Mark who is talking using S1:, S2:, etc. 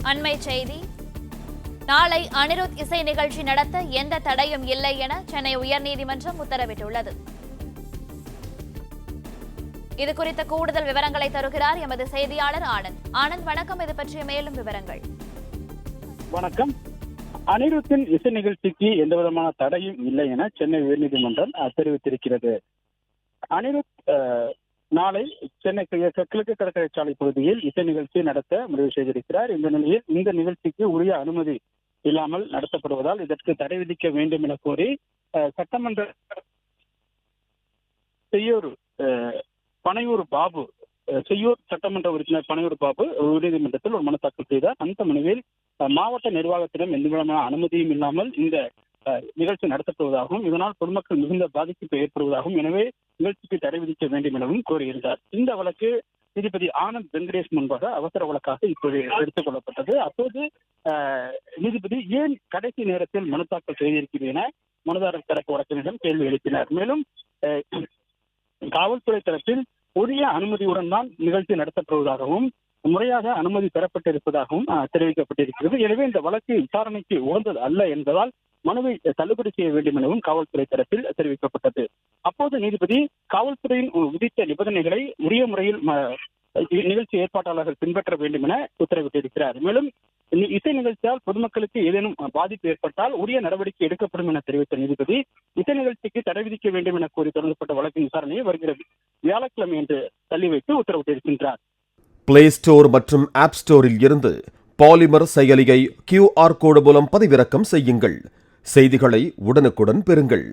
S1: அண்மை செய்தி. நாளை அனிருத் இசை நிகழ்ச்சி நடத்த எந்த தடையும் இல்லை என சென்னை உயர்நீதிமன்றம் உத்தரவிட்டுள்ளது. இது குறித்த கூடுதல் விவரங்களை தருகிறார் எமது செய்தியாளர் ஆனந்த். ஆனந்த், வணக்கம். இது பற்றிய மேலும் விவரங்கள்.
S2: வணக்கம். அனிருத்தின் இசை நிகழ்ச்சிக்கு எந்தவிதமான தடையும் இல்லை என சென்னை உயர்நீதிமன்றம் தெரிவித்திருக்கிறது. அனிருத் நாளை சென்னை கிழக்கு கடற்கரை சாலை பகுதியில் இசை நிகழ்ச்சி நடத்த முடிவு செய்திருக்கிறார். இந்த நிலையில் இந்த நிகழ்ச்சிக்கு உரிய அனுமதி இல்லாமல் நடத்தப்படுவதால் இதற்கு தடை விதிக்க வேண்டும் என கோரி சட்டமன்ற செய்யூர் சட்டமன்ற உறுப்பினர் பனையூர் பாபு உயர்நீதிமன்றத்தில் ஒரு மனு தாக்கல் செய்தார். அந்த மனுவில் மாவட்ட நிர்வாகத்திடம் எந்தவிதமான அனுமதியும் இல்லாமல் இந்த நிகழ்ச்சி நடத்தப்படுவதாகவும் இதனால் பொதுமக்கள் மிகுந்த பாதிப்பு ஏற்படுவதாகவும் எனவே நிகழ்ச்சிக்கு தடை விதிக்க வேண்டும் எனவும் கோரியிருந்தார். இந்த வழக்கு நீதிபதி ஆனந்த் வெங்கடேஷ் முன்பாக அவசர வழக்காக இப்போது எடுத்துக் கொள்ளப்பட்டது. அப்போது நீதிபதி ஏன் கடைசி நேரத்தில் மனு தாக்கல் செய்திருக்கிறது என மனுதாரர் தரப்பு வழக்கறிஞரிடம் கேள்வி எழுப்பினார். மேலும் காவல்துறை தரப்பில் உரிய அனுமதியுடன் தான் நிகழ்ச்சி நடத்தப்படுவதாகவும் முறையாக அனுமதி பெறப்பட்டிருப்பதாகவும் தெரிவிக்கப்பட்டிருக்கிறது. எனவே இந்த வழக்கு விசாரணைக்கு உகந்தது அல்ல என்பதால் மனுவை தள்ளுபடி செய்ய வேண்டும் எனவும் காவல்துறை தரப்பில் தெரிவிக்கப்பட்டது. அப்போது நீதிபதி காவல்துறையின் விதித்த நிபந்தனைகளை உரிய முறையில் நிகழ்ச்சி ஏற்பாட்டாளர்கள் பின்பற்ற வேண்டும் என உத்தரவிட்டிருக்கிறார். மேலும் இசை நிகழ்ச்சியால் பொதுமக்களுக்கு ஏதேனும் பாதிப்பு ஏற்பட்டால் உரிய நடவடிக்கை எடுக்கப்படும் என தெரிவித்த நீதிபதி இசை நிகழ்ச்சிக்கு தடை விதிக்க வேண்டும் என கோரி தொடங்கப்பட்ட வழக்கின் விசாரணையை வருகிற வியாழக்கிழமை என்று தள்ளி வைத்து உத்தரவிட்டிருக்கின்றார்.
S3: பிளே ஸ்டோர் மற்றும் ஆப் ஸ்டோரில் இருந்து பாலிமர் செயலியை QR கோடு மூலம் பதிவிறக்கம் செய்யுங்கள். செய்திகளை உடனுக்குடன் பெறுங்கள்.